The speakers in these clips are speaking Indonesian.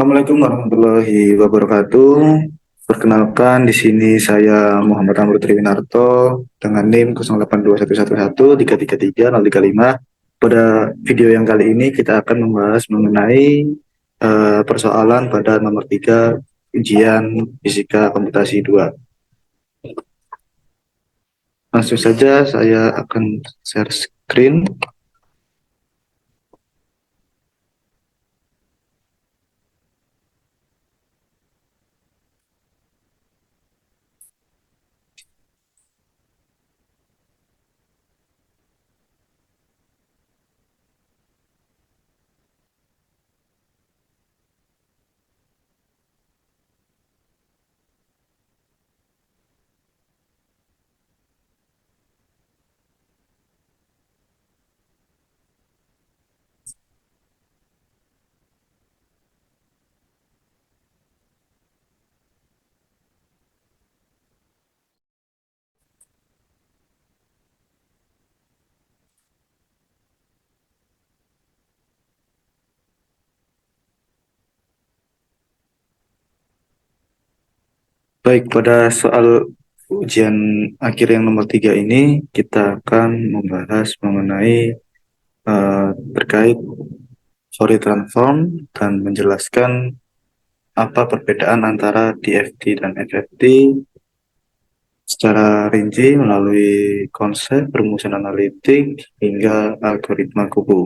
Assalamualaikum warahmatullahi wabarakatuh. Perkenalkan, di sini saya Muhammad Amrul Triwinarto dengan NIM 0821111333 Pada video yang kali ini kita akan membahas mengenai persoalan pada nomor 3 ujian Fisika Komputasi 2. Langsung saja saya akan share screen. Baik, pada soal ujian akhir yang nomor 3 ini, kita akan membahas mengenai terkait Fourier transform dan menjelaskan apa perbedaan antara DFT dan FFT secara rinci melalui konsep perumusan analitik hingga algoritma kubu.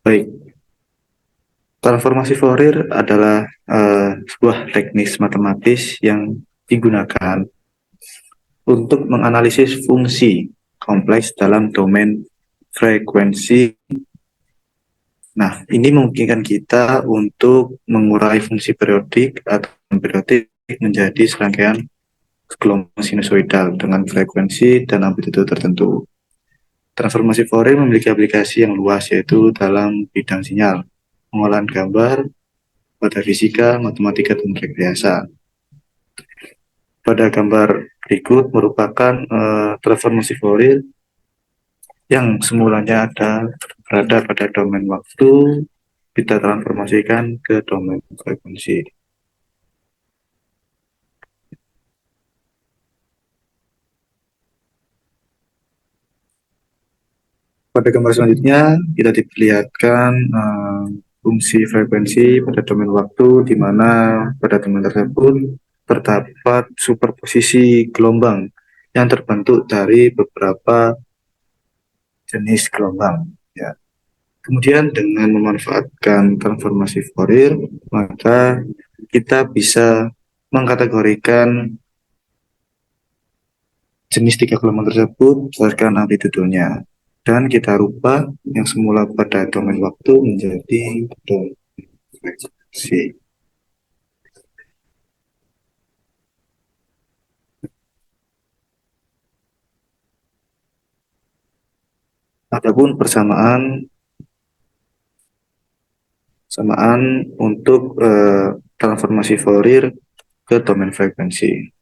Baik, transformasi Fourier adalah sebuah teknik matematis yang digunakan untuk menganalisis fungsi kompleks dalam domain frekuensi. Nah, ini memungkinkan kita untuk mengurai fungsi periodik atau periodik menjadi serangkaian gelombang sinusoidal dengan frekuensi dan amplitudo tertentu. Transformasi Fourier memiliki aplikasi yang luas, yaitu dalam bidang sinyal, pengolahan gambar, pada fisika, matematika, dan rekayasa. Pada gambar berikut merupakan transformasi Fourier yang semulanya berada pada domain waktu, kita transformasikan ke domain frekuensi. Pada gambar selanjutnya kita diperlihatkan fungsi frekuensi pada domain waktu, di mana pada domain tersebut terdapat superposisi gelombang yang terbentuk dari beberapa jenis gelombang. Ya. Kemudian dengan memanfaatkan transformasi Fourier, maka kita bisa mengkategorikan jenis tiga gelombang tersebut berdasarkan amplitudonya. Dan kita rubah yang semula pada domain waktu menjadi domain frekuensi. Adapun persamaan untuk transformasi Fourier ke domain frekuensi.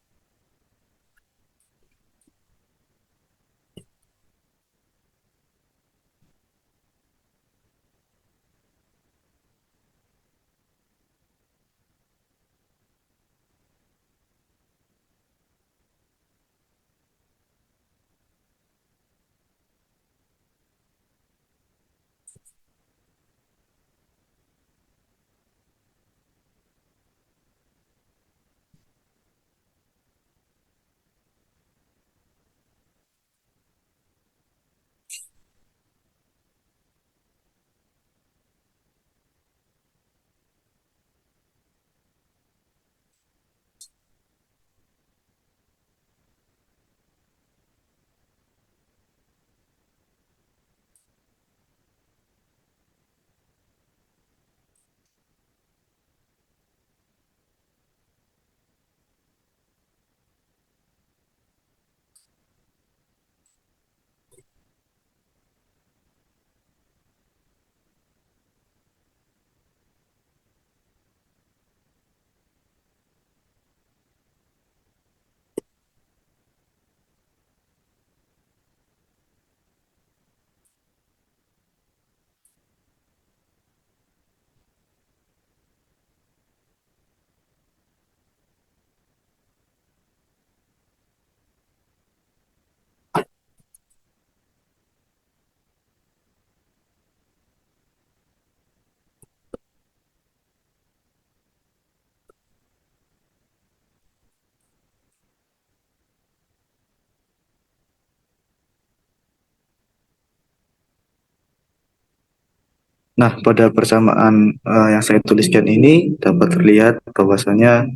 Nah, pada persamaan yang saya tuliskan ini dapat terlihat bahwasanya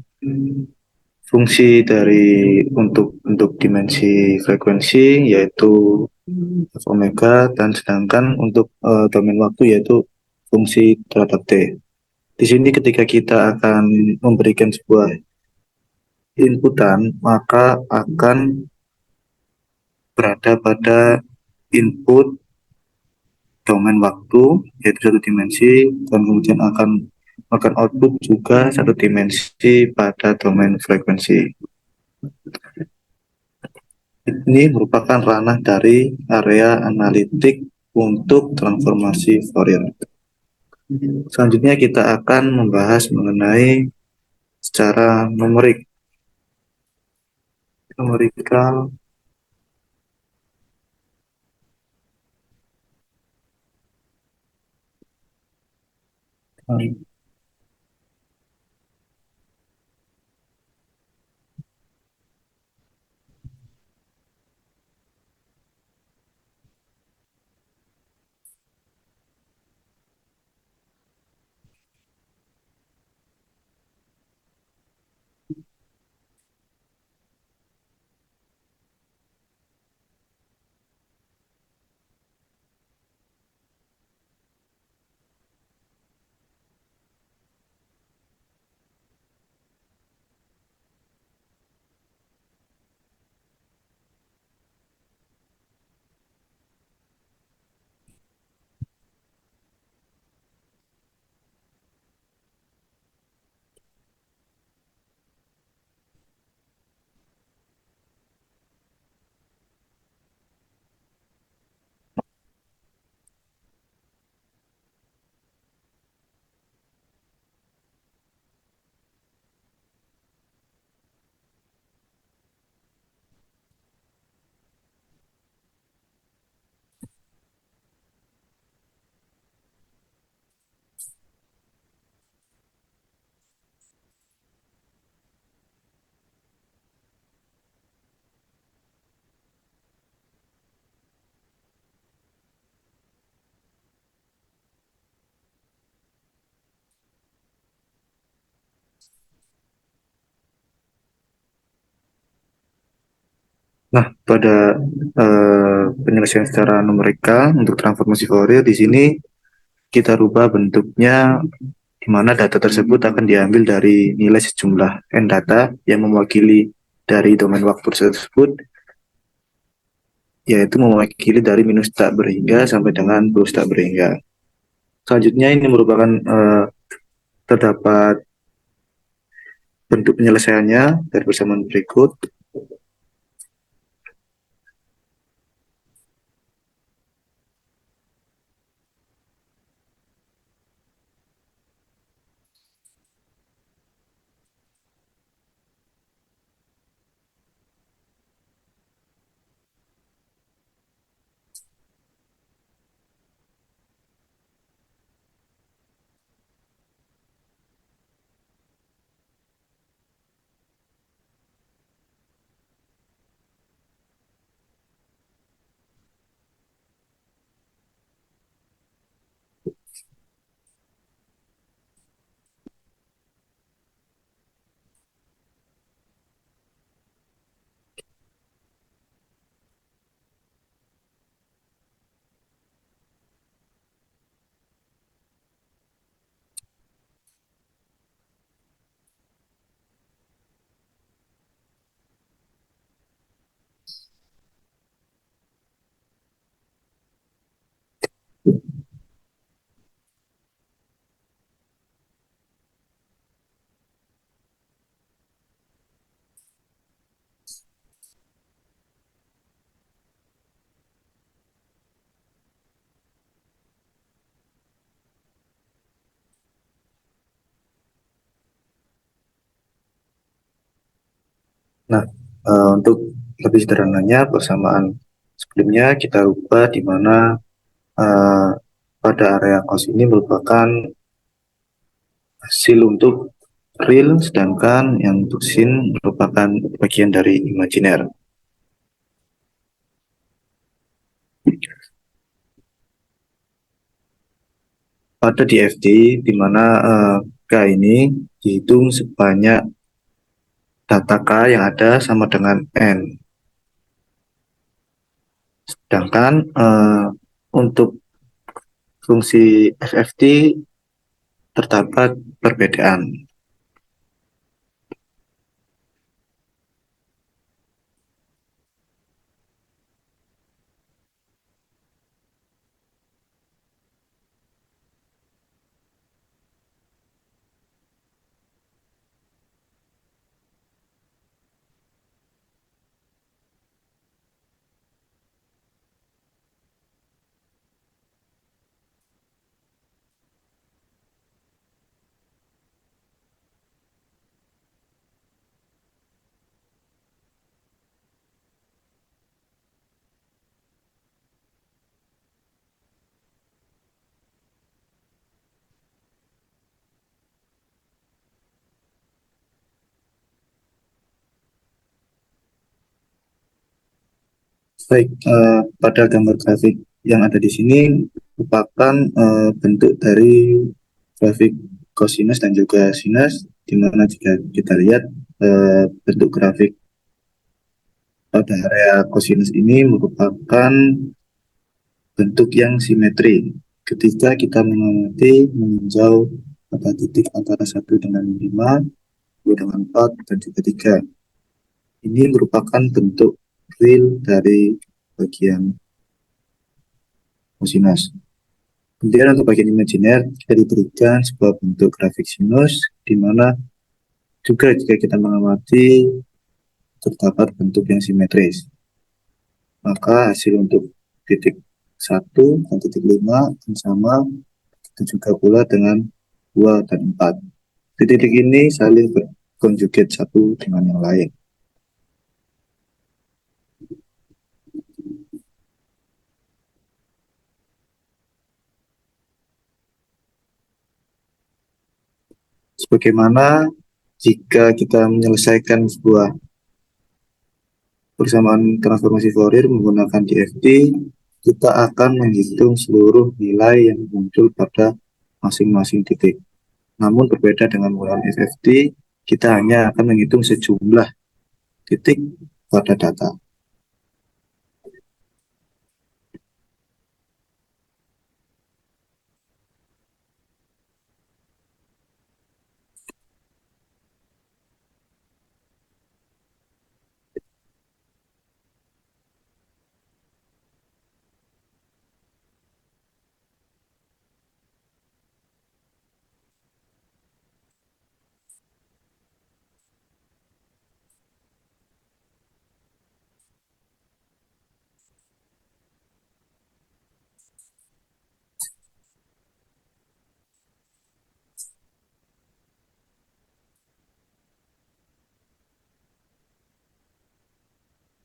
fungsi dari untuk dimensi frekuensi yaitu f omega, dan sedangkan untuk domain waktu yaitu fungsi terhadap t. Di sini ketika kita akan memberikan sebuah inputan, maka akan berada pada input domain waktu yaitu satu dimensi, dan kemudian akan melakukan output juga satu dimensi pada domain frekuensi. Ini merupakan ranah dari area analitik untuk transformasi Fourier. Selanjutnya kita akan membahas mengenai secara numerikal. Nah, pada penyelesaian secara numerikal untuk transformasi Fourier di sini kita rubah bentuknya, di mana data tersebut akan diambil dari nilai sejumlah n data yang mewakili dari domain waktu tersebut, yaitu mewakili dari minus tak berhingga sampai dengan plus tak berhingga. Selanjutnya ini merupakan terdapat bentuk penyelesaiannya dari persamaan berikut. Nah, untuk lebih sederhananya persamaan sebelumnya kita ubah, di mana eh, pada area cos ini merupakan hasil untuk real, sedangkan yang untuk sin merupakan bagian dari imajiner. ada di FT di mana K ini dihitung sebanyak data K yang ada sama dengan N. Sedangkan untuk fungsi FFT terdapat perbedaan. Baik, pada gambar grafik yang ada di sini merupakan bentuk dari grafik cosinus dan juga sinus, di mana jika kita lihat bentuk grafik pada area cosinus ini merupakan bentuk yang simetri. Ketika kita mengamati meninjau pada titik antara 1 dengan 5, 2 dengan 4, dan juga 3. Ini merupakan bentuk real dari bagian cosinus. Kemudian untuk bagian imajiner, kita diberikan sebuah bentuk grafik sinus, di mana juga jika kita mengamati terdapat bentuk yang simetris. Maka hasil untuk titik 1 dan titik 5 akan sama, itu juga pula dengan 2 dan 4. Di titik ini saling berkonjugat satu dengan yang lain. Sebagaimana jika kita menyelesaikan sebuah persamaan transformasi Fourier menggunakan DFT, kita akan menghitung seluruh nilai yang muncul pada masing-masing titik. Namun berbeda dengan menggunakan FFT, kita hanya akan menghitung sejumlah titik pada data.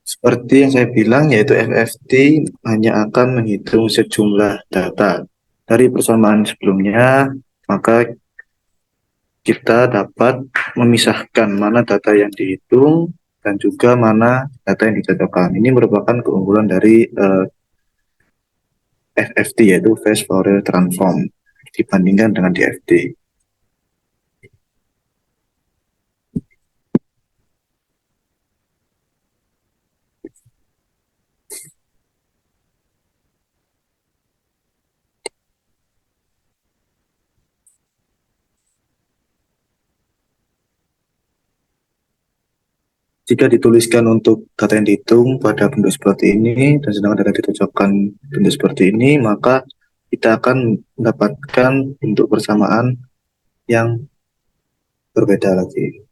Seperti yang saya bilang, yaitu FFT hanya akan menghitung sejumlah data dari persamaan sebelumnya, maka kita dapat memisahkan mana data yang dihitung dan juga mana data yang dicocokkan. Ini merupakan keunggulan dari FFT, yaitu Fast Fourier Transform, dibandingkan dengan DFT. Jika dituliskan untuk data yang dihitung pada bentuk seperti ini, dan sedangkan data dicocokkan bentuk seperti ini, maka kita akan mendapatkan bentuk persamaan yang berbeda lagi.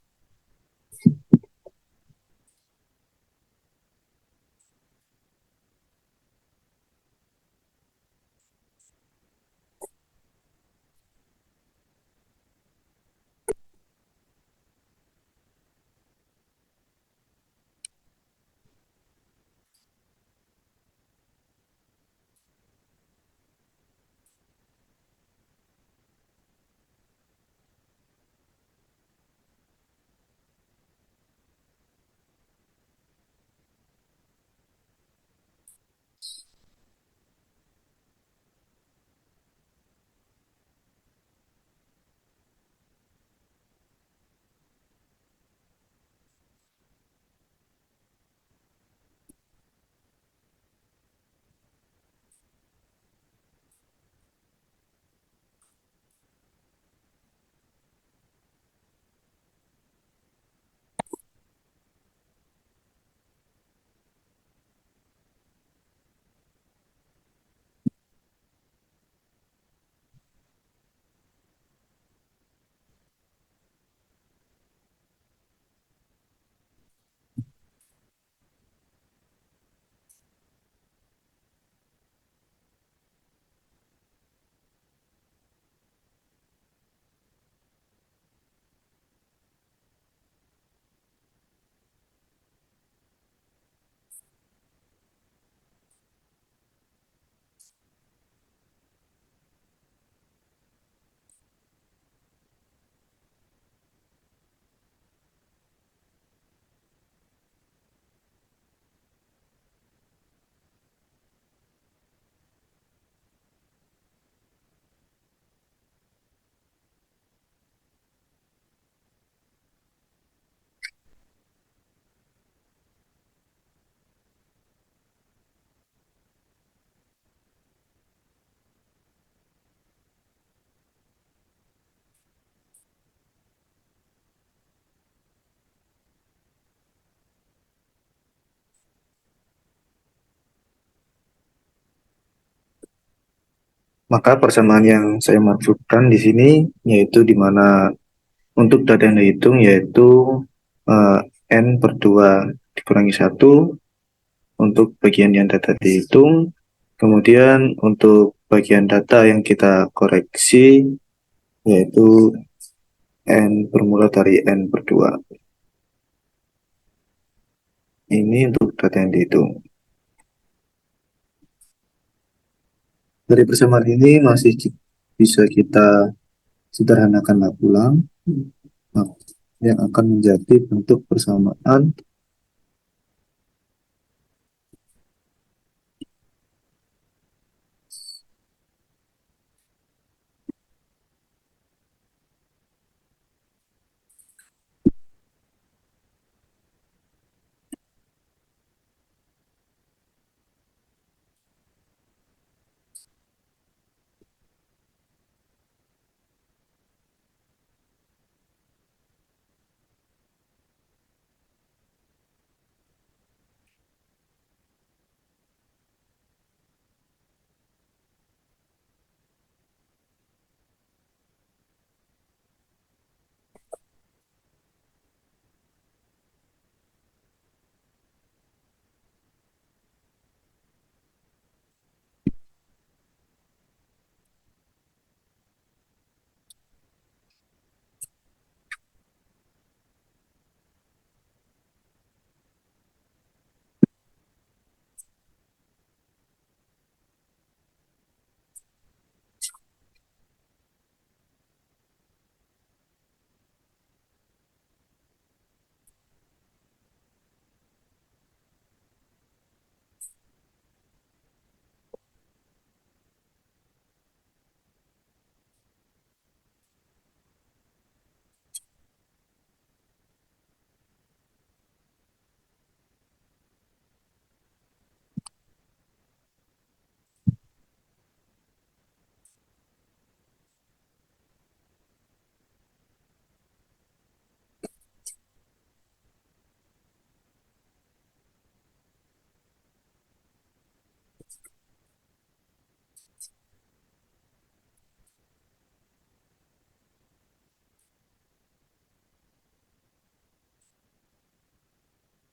Maka persamaan yang saya maksudkan di sini yaitu di mana untuk data yang dihitung yaitu eh, n per 2 dikurangi satu untuk bagian yang data dihitung. Kemudian untuk bagian data yang kita koreksi yaitu n bermula dari n per 2. Ini untuk data yang dihitung. Dari persamaan ini masih bisa kita sederhanakan ulang yang akan menjadi bentuk persamaan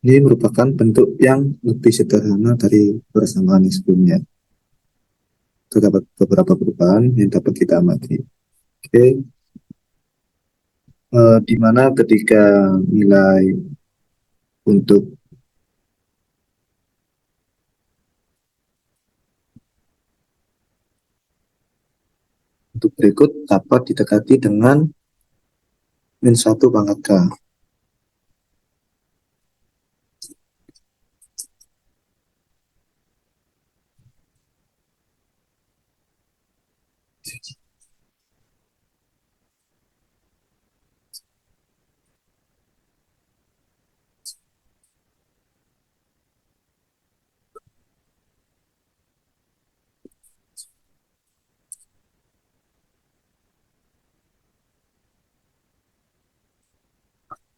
ini merupakan bentuk yang lebih sederhana dari persamaan yang sebelumnya. Terdapat beberapa perubahan yang dapat kita amati. Oke, di mana ketika nilai untuk berikut dapat didekati dengan min 1 pangkat K.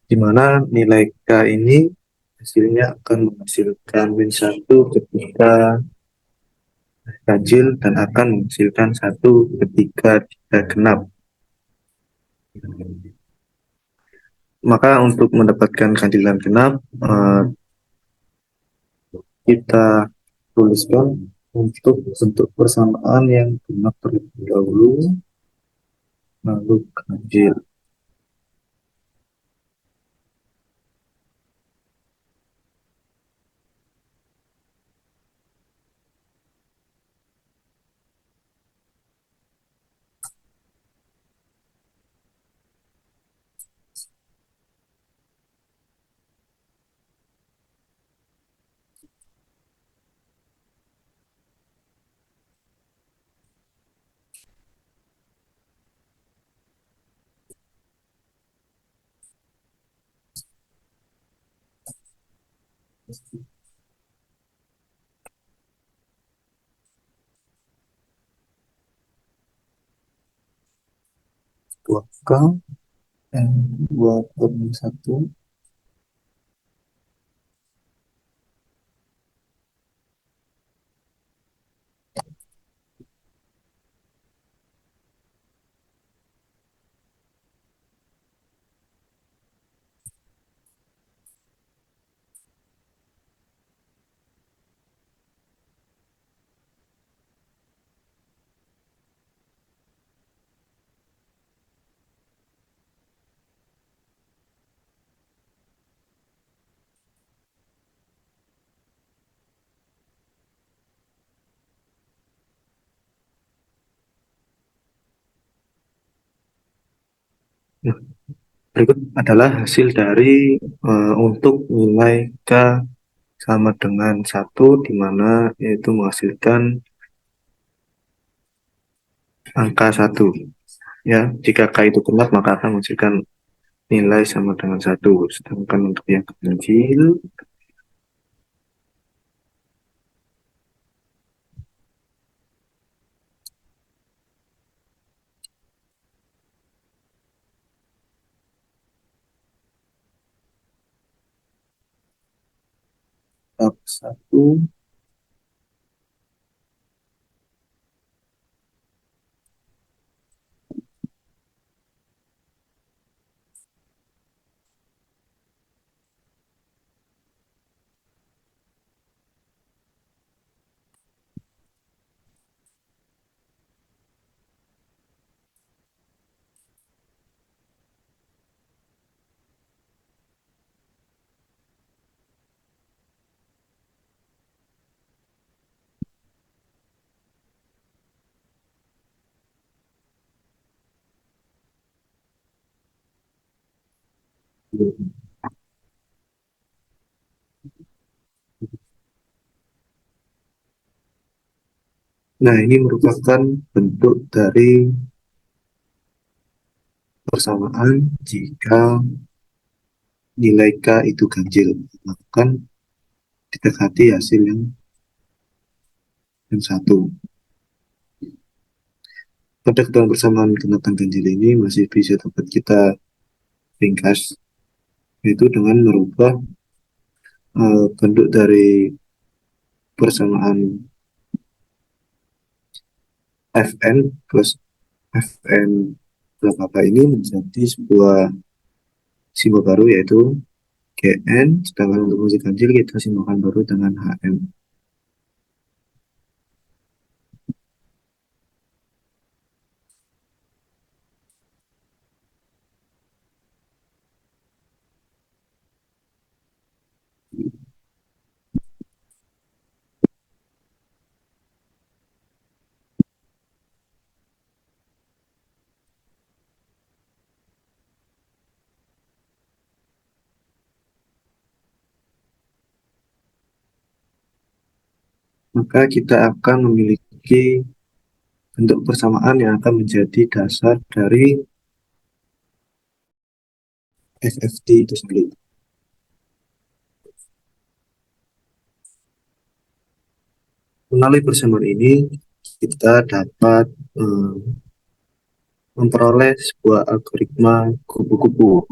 Di mana nilai K ini hasilnya akan menghasilkan min 1 ketika ganjil dan akan menghasilkan 1 ketika tidak genap. Maka untuk mendapatkan ganjil dan genap, kita tuliskan untuk bentuk persamaan yang genap terlebih dahulu, lalu ganjil. Dua k dan 2 per 1. Berikut adalah hasil dari untuk nilai K sama dengan satu, di mana yaitu menghasilkan angka satu. Ya, jika K itu genap, maka akan menghasilkan nilai sama dengan satu. Sedangkan untuk yang kecil, tahap satu, nah ini merupakan bentuk dari persamaan jika nilai K itu ganjil. Maka didekati hasil yang satu. Pada keterangan persamaan kenatan ganjil ini masih bisa dapat kita ringkas, yaitu dengan merubah bentuk dari persamaan Fn plus Fn bla bla ini menjadi sebuah simbol baru, yaitu Gn, sedangkan untuk fungsi ganjil kita simbolkan baru dengan Hm. Maka kita akan memiliki bentuk persamaan yang akan menjadi dasar dari FFT itu sendiri. Melalui persamaan ini kita dapat memperoleh sebuah algoritma kupu-kupu.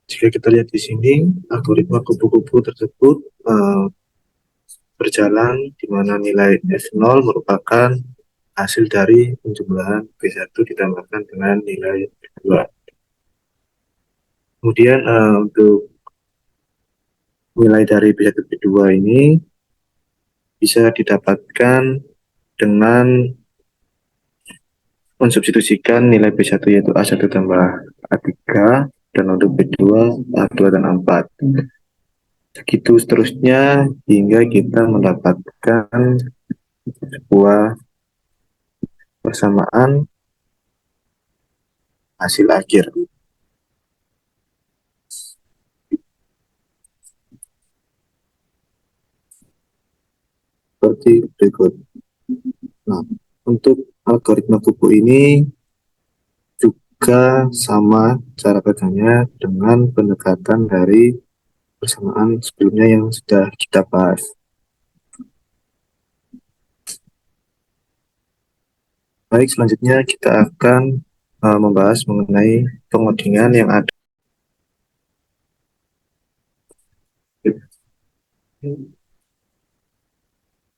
Jika kita lihat di sini, algoritma kupu-kupu tersebut berjalan di mana nilai F0 merupakan hasil dari penjumlahan B1 ditambahkan dengan nilai B2. Kemudian untuk nilai dari B1 B2 ini bisa didapatkan dengan mensubstitusikan nilai B1 yaitu A1 tambah A3, dan untuk B2 A2 dan A4. Begitu seterusnya hingga kita mendapatkan sebuah persamaan hasil akhir seperti berikut. Nah, untuk algoritma kupu ini juga sama cara kerjanya dengan pendekatan dari persamaan sebelumnya yang sudah kita bahas. Baik, selanjutnya kita akan membahas mengenai pengodingan yang ada.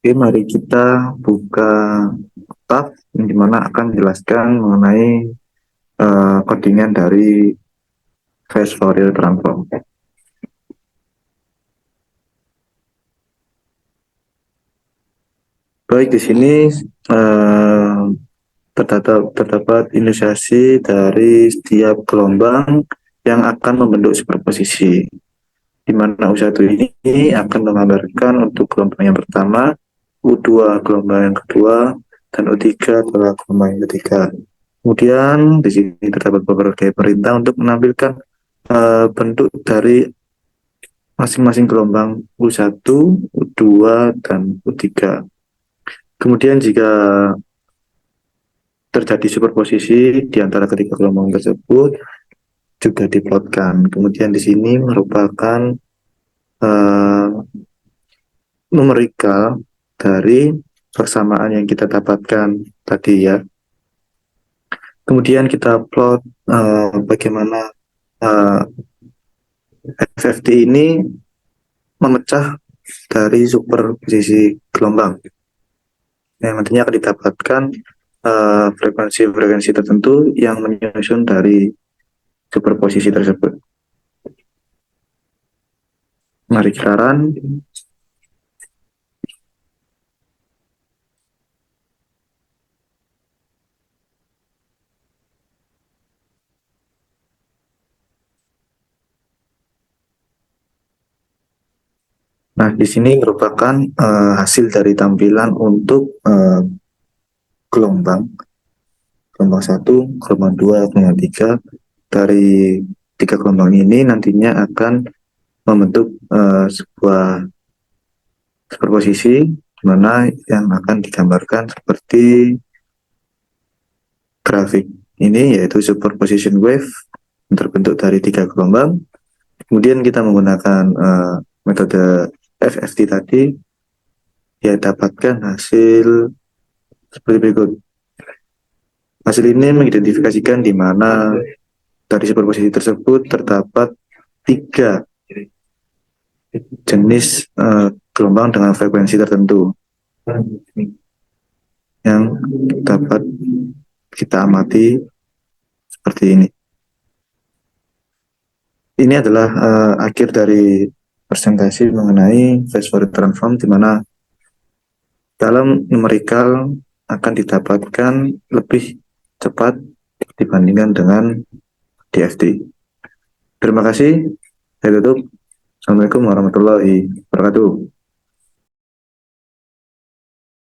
Oke, mari kita buka tab yang dimana akan menjelaskan mengenai codingan dari Fast Fourier Transform. Baik, di sini uh, terdapat inisiasi dari setiap gelombang yang akan membentuk superposisi, di mana U1 ini akan menggambarkan untuk gelombang yang pertama, U2 gelombang yang kedua, dan U3 adalah gelombang yang ketiga. Kemudian di sini terdapat beberapa perintah untuk menampilkan bentuk dari masing-masing gelombang U1, U2, dan U3. Kemudian jika terjadi superposisi di antara ketiga gelombang tersebut juga diplotkan. Kemudian di sini merupakan uh, numerikal dari persamaan yang kita dapatkan tadi ya. Kemudian kita plot bagaimana uh, FFT ini memecah dari superposisi gelombang yang nantinya akan didapatkan frekuensi-frekuensi tertentu yang menyusun dari superposisi tersebut. Mari kita run. Nah, di sini merupakan hasil dari tampilan untuk gelombang, gelombang satu, gelombang dua, gelombang tiga. Dari tiga gelombang ini nantinya akan membentuk sebuah superposisi di mana yang akan digambarkan seperti grafik ini, yaitu superposition wave yang terbentuk dari tiga gelombang. Kemudian kita menggunakan metode FFT tadi, ya dapatkan hasil seperti berikut. Hasil ini mengidentifikasikan di mana dari superposisi tersebut terdapat tiga jenis gelombang dengan frekuensi tertentu yang dapat kita amati seperti ini. Ini adalah akhir dari presentasi mengenai phase Fourier transform, di mana dalam numerikal akan didapatkan lebih cepat dibandingkan dengan DFT. Terima kasih. Saya tutup. Assalamualaikum warahmatullahi wabarakatuh.